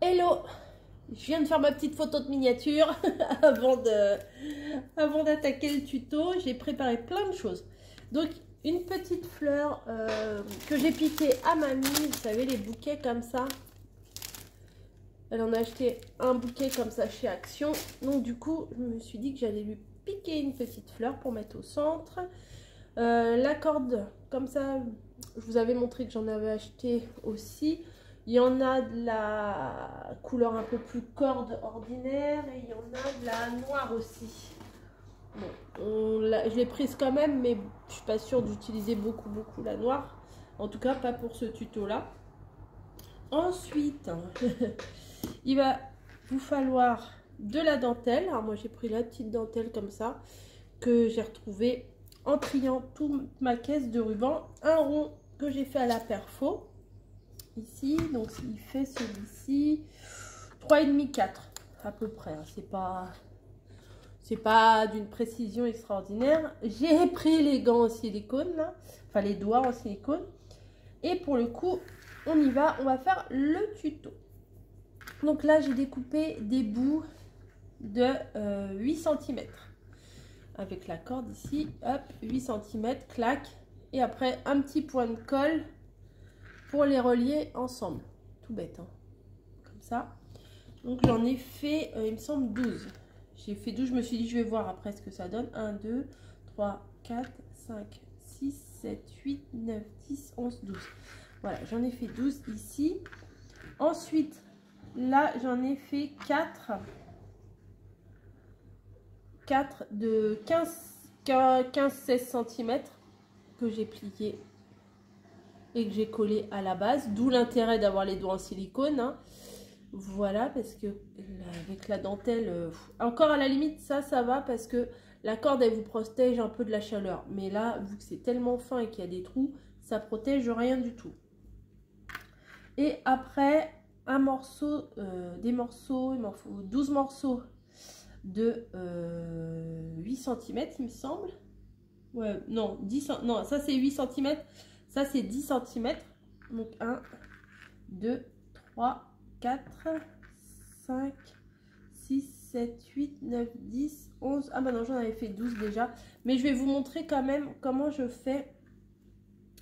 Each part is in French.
Hello, je viens de faire ma petite photo de miniature avant d'attaquer le tuto. J'ai préparé plein de choses. Donc une petite fleur que j'ai piquée à mamie, vous savez les bouquets comme ça. Elle en a acheté un bouquet comme ça chez Action. Donc du coup, je me suis dit que j'allais lui piquer une petite fleur pour mettre au centre. La corde, comme ça, je vous avais montré que j'en avais acheté aussi. Il y en a de la couleur un peu plus corde ordinaire et il y en a de la noire aussi. Bon, je l'ai prise quand même, mais je suis pas sûre d'utiliser beaucoup la noire. En tout cas, pas pour ce tuto-là. Ensuite, il va vous falloir de la dentelle. Alors moi, j'ai pris la petite dentelle comme ça, que j'ai retrouvée en triant toute ma caisse de ruban. Un rond que j'ai fait à la perfo. Ici, donc il fait celui-ci 3,5 4 à peu près, hein. C'est pas d'une précision extraordinaire. J'ai pris les gants en silicone là, enfin les doigts en silicone, et pour le coup on y va, on va faire le tuto. Donc là j'ai découpé des bouts de 8 cm avec la corde ici, hop, 8 cm, clac, et après un petit point de colle pour les relier ensemble. Tout bête, hein, comme ça. Donc j'en ai fait, il me semble, 12. J'ai fait 12, je me suis dit, je vais voir après ce que ça donne. 1, 2, 3, 4, 5, 6, 7, 8, 9, 10, 11, 12. Voilà, j'en ai fait 12 ici. Ensuite, là, j'en ai fait 4 de 15-16 cm que j'ai plié et que j'ai collé à la base, d'où l'intérêt d'avoir les doigts en silicone, hein. Voilà, parce que avec la dentelle, encore à la limite ça va parce que la corde elle vous protège un peu de la chaleur, mais là vu que c'est tellement fin et qu'il y a des trous, ça protège rien du tout. Et après un morceau, des morceaux, il m'en faut 12 morceaux de 8 cm il me semble. Ouais, non, 10, non, ça c'est 8 cm. Ça, c'est 10 cm. Donc, 1, 2, 3, 4, 5, 6, 7, 8, 9, 10, 11. Ah bah non, j'en avais fait 12 déjà. Mais je vais vous montrer quand même comment je fais.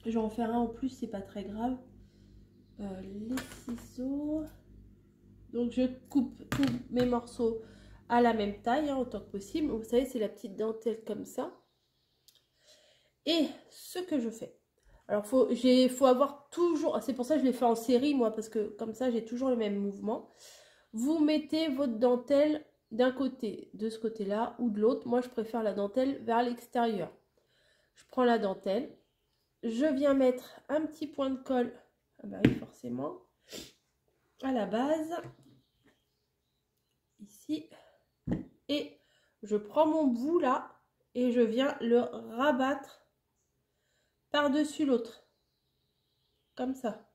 Je vais en faire un en plus, c'est pas très grave. Les ciseaux. Donc, je coupe tous mes morceaux à la même taille, hein, autant que possible. Vous savez, c'est la petite dentelle comme ça. Et ce que je fais. Alors, faut avoir toujours... C'est pour ça que je l'ai fait en série, moi, parce que comme ça, j'ai toujours le même mouvement. Vous mettez votre dentelle d'un côté, de ce côté-là, ou de l'autre. Moi, je préfère la dentelle vers l'extérieur. Je prends la dentelle. Je viens mettre un petit point de colle, ah bah oui, forcément, à la base. Ici. Et je prends mon bout, là, et je viens le rabattre par-dessus l'autre. Comme ça.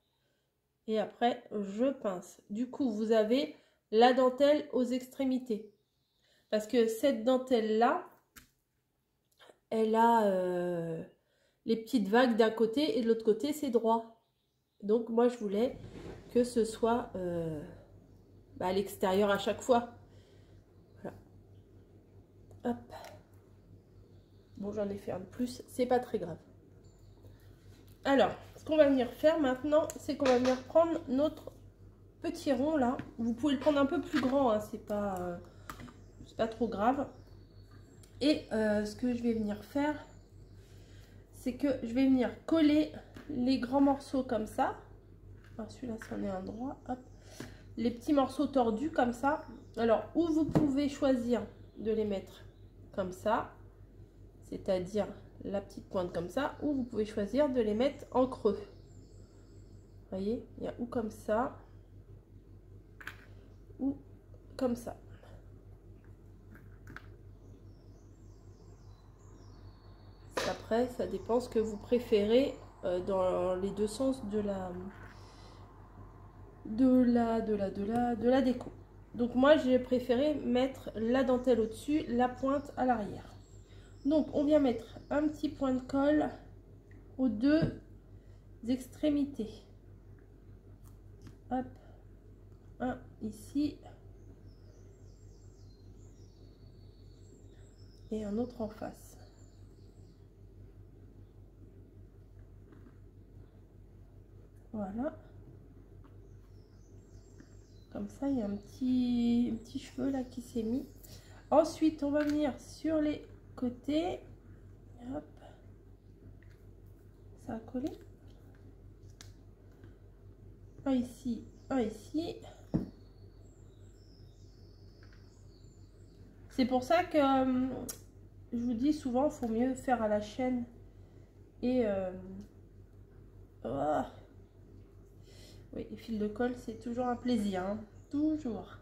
Et après, je pince. Du coup, vous avez la dentelle aux extrémités. Parce que cette dentelle-là, elle a les petites vagues d'un côté et de l'autre côté, c'est droit. Donc, moi, je voulais que ce soit à l'extérieur à chaque fois. Voilà. Hop. Bon, j'en ai fait un de plus. C'est pas très grave. Alors, ce qu'on va venir faire maintenant, c'est qu'on va venir prendre notre petit rond là. Vous pouvez le prendre un peu plus grand, hein, c'est pas trop grave. Et ce que je vais venir faire, c'est que je vais venir coller les grands morceaux comme ça. Alors celui-là, c'en est un droit. Hop. Les petits morceaux tordus comme ça. Alors, où vous pouvez choisir de les mettre comme ça, c'est-à-dire la petite pointe comme ça, ou vous pouvez choisir de les mettre en creux. Vous voyez, il y a ou comme ça, ou comme ça. Après, ça dépend ce que vous préférez dans les deux sens de la déco. Donc moi, j'ai préféré mettre la dentelle au-dessus, la pointe à l'arrière. Donc, on vient mettre un petit point de colle aux deux extrémités. Hop, 1 ici. Et un autre en face. Voilà. Comme ça, il y a un petit cheveu là qui s'est mis. Ensuite, on va venir sur les côtés. Hop. Ça a collé. Un ici, un ici. C'est pour ça que je vous dis souvent, il faut mieux faire à la chaîne. Et oh. Oui, les fils de colle, c'est toujours un plaisir. Hein. Toujours.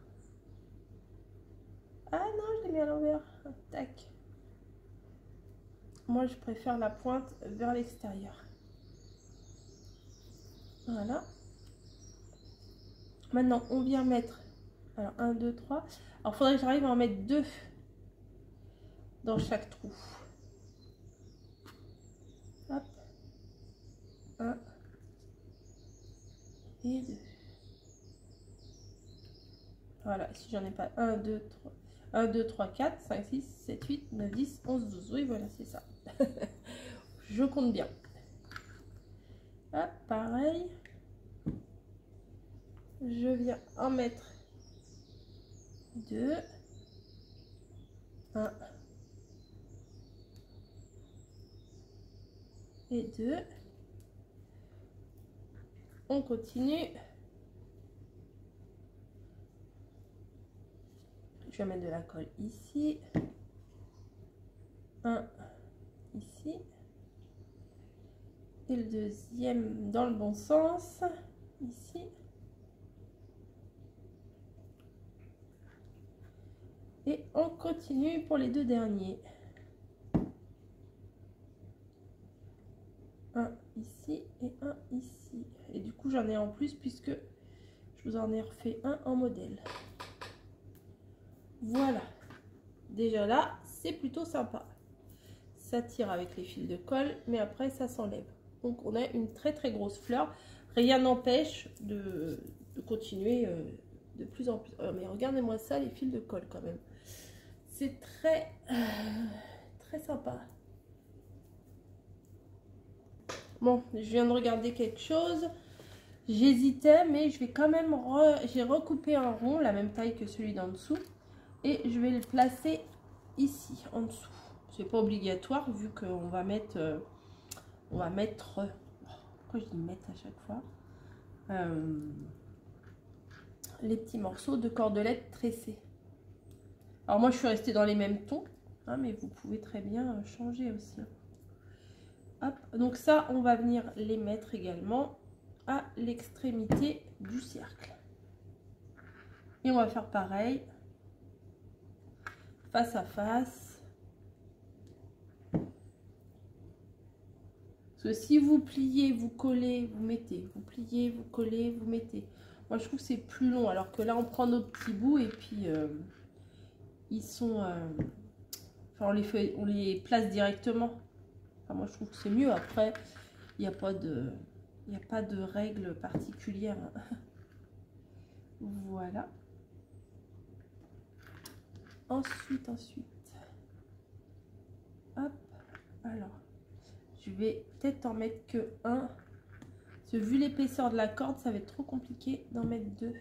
Ah non, je l'ai mis à l'envers. Tac. Moi, je préfère la pointe vers l'extérieur. Voilà. Maintenant, on vient mettre... Alors, 1, 2, 3. Alors, il faudrait que j'arrive à en mettre 2 dans chaque trou. Hop. 1 et 2. Voilà, si j'en ai pas 1, 2, 3... 1, 2, 3, 4, 5, 6, 7, 8, 9, 10, 11, 12. Oui, voilà, c'est ça. Je compte bien. Hop, pareil. Je viens en mettre 2. 1. Et 2. On continue. Je vais mettre de la colle ici. 1 ici. Et le deuxième dans le bon sens. Ici. Et on continue pour les 2 derniers. 1 ici et 1 ici. Et du coup, j'en ai en plus puisque je vous en ai refait un en modèle. Voilà. Déjà là, c'est plutôt sympa. Ça tire avec les fils de colle, mais après, ça s'enlève. Donc, on a une très très grosse fleur. Rien n'empêche de continuer de plus en plus. Mais regardez-moi ça, les fils de colle quand même. C'est très, très sympa. Bon, je viens de regarder quelque chose. J'hésitais, mais je vais quand même... J'ai recoupé un rond, la même taille que celui d'en dessous. Et je vais le placer ici, en dessous. C'est pas obligatoire, vu qu'on va mettre... pourquoi je dis mettre à chaque fois les petits morceaux de cordelettes tressées. Alors moi, je suis restée dans les mêmes tons. Hein, mais vous pouvez très bien changer aussi. Hop, donc ça, on va venir les mettre également à l'extrémité du cercle. Et on va faire pareil, face à face. Parce que si vous pliez, vous collez, vous mettez. Vous pliez, vous collez, vous mettez. Moi, je trouve que c'est plus long. Alors que là, on prend nos petits bouts et puis ils sont... enfin, on les place directement. Enfin, moi, je trouve que c'est mieux. Après, il n'y a pas de règle particulière. Voilà. Ensuite. Hop. Alors, je vais peut-être en mettre que un. Parce que vu l'épaisseur de la corde, ça va être trop compliqué d'en mettre 2.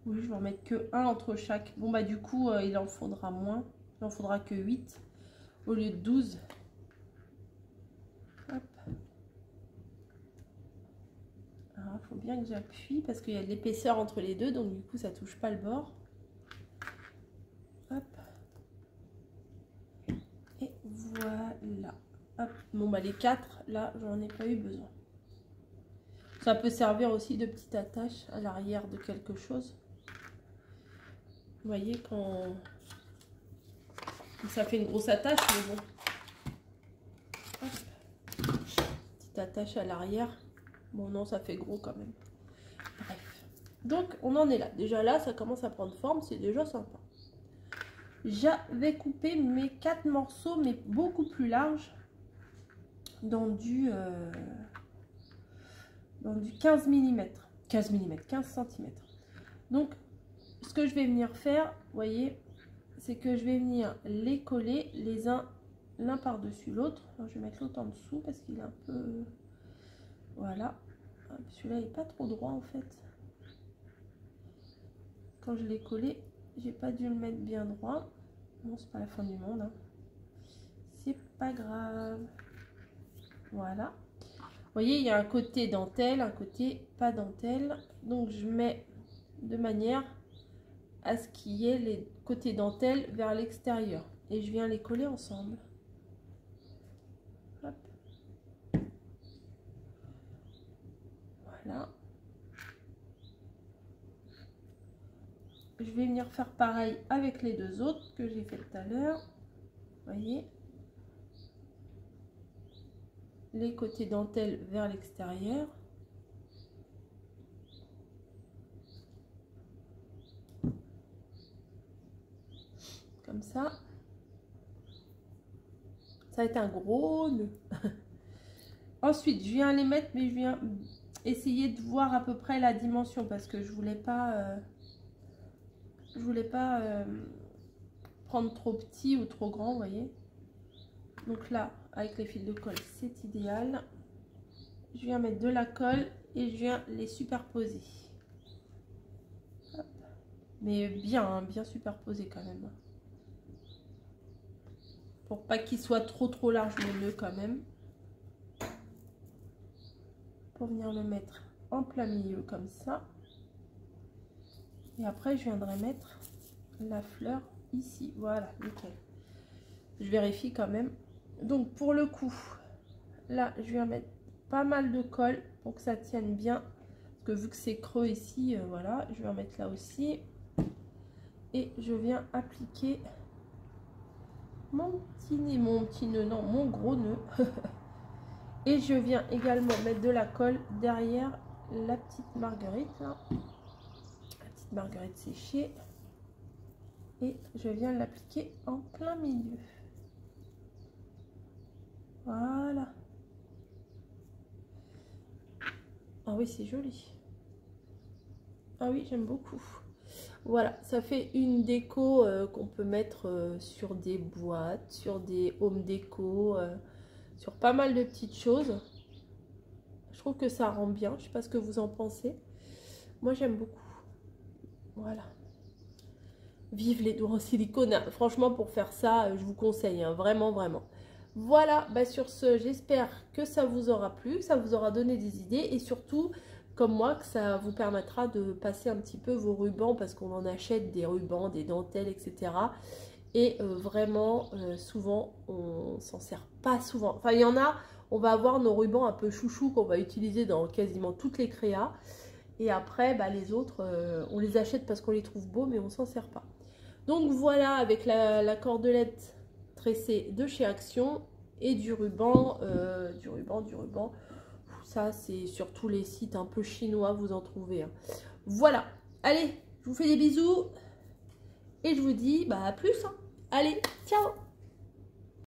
Oui, je vais en mettre que un entre chaque. Bon, bah du coup, il en faudra moins. Il en faudra que 8 au lieu de 12. Hop. Alors, il faut bien que j'appuie parce qu'il y a de l'épaisseur entre les deux. Donc, du coup, ça touche pas le bord. Hop. Et voilà. Hop. Bon, bah les 4, là, j'en ai pas eu besoin. Ça peut servir aussi de petite attache à l'arrière de quelque chose. Vous voyez, quand ça fait une grosse attache, mais bon. Hop. Petite attache à l'arrière. Bon, non, ça fait gros quand même. Bref. Donc, on en est là. Déjà là, ça commence à prendre forme. C'est déjà sympa. J'avais coupé mes 4 morceaux, mais beaucoup plus larges. Dans du 15 mm. 15 cm. Donc, ce que je vais venir faire, vous voyez, c'est que je vais venir les coller les uns l'un par-dessus l'autre. Je vais mettre l'autre en dessous parce qu'il est un peu... Voilà. Celui-là n'est pas trop droit en fait. Quand je l'ai collé, j'ai pas dû le mettre bien droit. Bon, c'est pas la fin du monde, hein. C'est pas grave. Voilà. Vous voyez, il y a un côté dentelle, un côté pas dentelle. Donc, je mets de manière à ce qu'il y ait les côtés dentelle vers l'extérieur. Et je viens les coller ensemble. Hop. Voilà. Je vais venir faire pareil avec les deux autres que j'ai fait tout à l'heure. Vous voyez, les côtés dentelle vers l'extérieur. Comme ça. Ça va être un gros nœud. Ensuite, je viens les mettre, mais je viens essayer de voir à peu près la dimension parce que je voulais pas prendre trop petit ou trop grand, vous voyez. Donc là, avec les fils de colle, c'est idéal. Je viens mettre de la colle et je viens les superposer. Hop. Mais bien, hein, bien superposé quand même. Pour pas qu'il soit trop large le nœud quand même. Pour venir le mettre en plein milieu comme ça. Et après, je viendrai mettre la fleur ici. Voilà, nickel. Je vérifie quand même. Donc, pour le coup, là, je viens mettre pas mal de colle pour que ça tienne bien. Parce que vu que c'est creux ici, voilà, je vais en mettre là aussi. Et je viens appliquer mon petit nœud, non, mon gros nœud. Et je viens également mettre de la colle derrière la petite marguerite, là. La petite marguerite séchée. Et je viens l'appliquer en plein milieu. Voilà. Ah oui, c'est joli. Ah oui, j'aime beaucoup. Voilà, ça fait une déco qu'on peut mettre sur des boîtes, sur des home déco, sur pas mal de petites choses. Je trouve que ça rend bien. Je sais pas ce que vous en pensez. Moi, j'aime beaucoup. Voilà. Vive les doigts en silicone. Franchement, pour faire ça, je vous conseille. Hein, vraiment, vraiment. Voilà. Bah, sur ce, j'espère que ça vous aura plu, que ça vous aura donné des idées. Et surtout, comme moi, que ça vous permettra de passer un petit peu vos rubans. Parce qu'on en achète des rubans, des dentelles, etc. Et vraiment, souvent, on s'en sert pas souvent. Enfin, il y en a, on va avoir nos rubans un peu chouchou qu'on va utiliser dans quasiment toutes les créas. Et après, bah, les autres, on les achète parce qu'on les trouve beaux, mais on s'en sert pas. Donc voilà, avec la cordelette tressée de chez Action et du ruban. Ça, c'est sur tous les sites un peu chinois, vous en trouvez. Hein. Voilà. Allez, je vous fais des bisous. Et je vous dis, bah, à plus. Hein. Allez, ciao!